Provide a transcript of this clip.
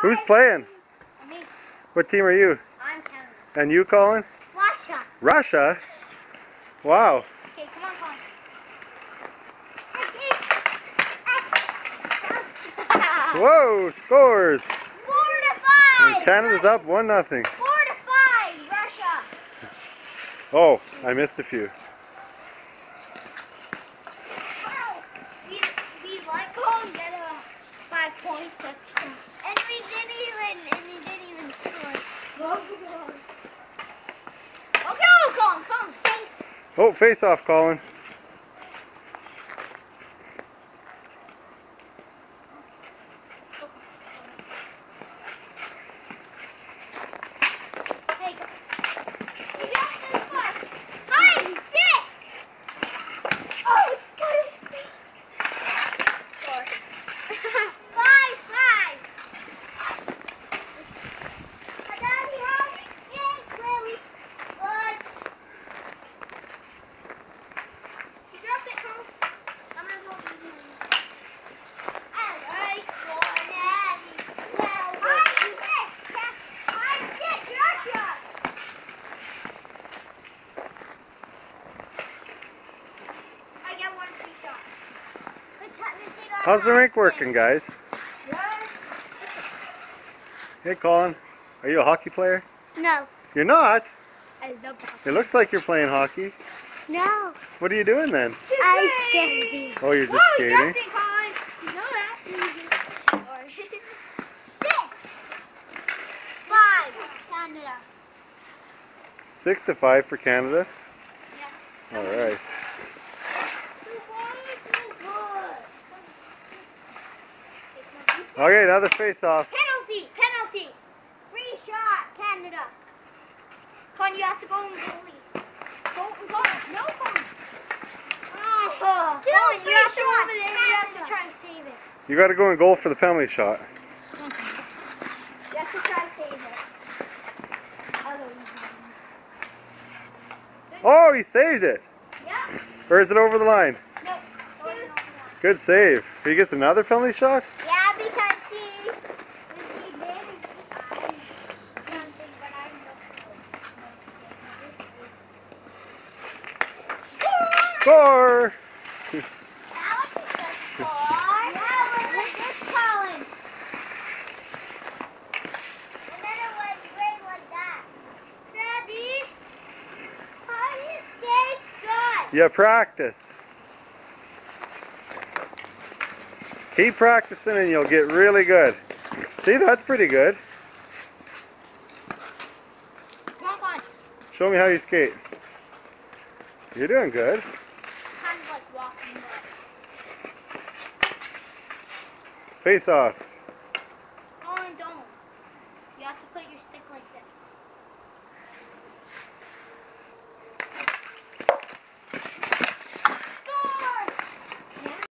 Who's playing? Me. What team are you? I'm Canada. And you, Colin? Russia. Russia? Wow. Okay, come on, Colin. Whoa, scores. 4-5. And Canada's up 1-0. 4-5, Russia. Oh, I missed a few. Wow. We let Colin get a 5 points extra. And he didn't even score. Okay, Colin, come. Oh, face off, Colin. Hey, go. You got this one. Hi, stick. Oh, it's got a stick. Score. 5-5. Daddy, how do you stick really good? You dropped it, Colin. I'm gonna go easy. Alright, I get 1 free shot. How's the rink working, guys? Hey, Colin. Are you a hockey player? No. You're not? I love hockey. It looks like you're playing hockey. No. What are you doing then? I'm skating. Oh, you're just skating? Whoa, jumping, Colin. You know that. 6. 5. Canada. 6-5 for Canada. Yeah. All right. Okay, another face off. Penalty! Penalty! Free shot, Canada. Con, you have to go in goalie. Go, no, Con. Oh, Con, you have to go over there and you have to try and save it. You got to go in goal for the penalty shot. You have to try and save it. I'll go easy. Oh, he saved it. Yeah. Or is it over the line? Nope. It wasn't over that. Good save. He gets another penalty shot? Yeah, because he did. Score! That was a good score. Yeah, look at this, Colin. And then it went right like that. Daddy, how do you skate good? You practice. Keep practicing and you'll get really good. See, that's pretty good. Come on, Colin. Show me how you skate. You're doing good. Kind of like walking. Face off.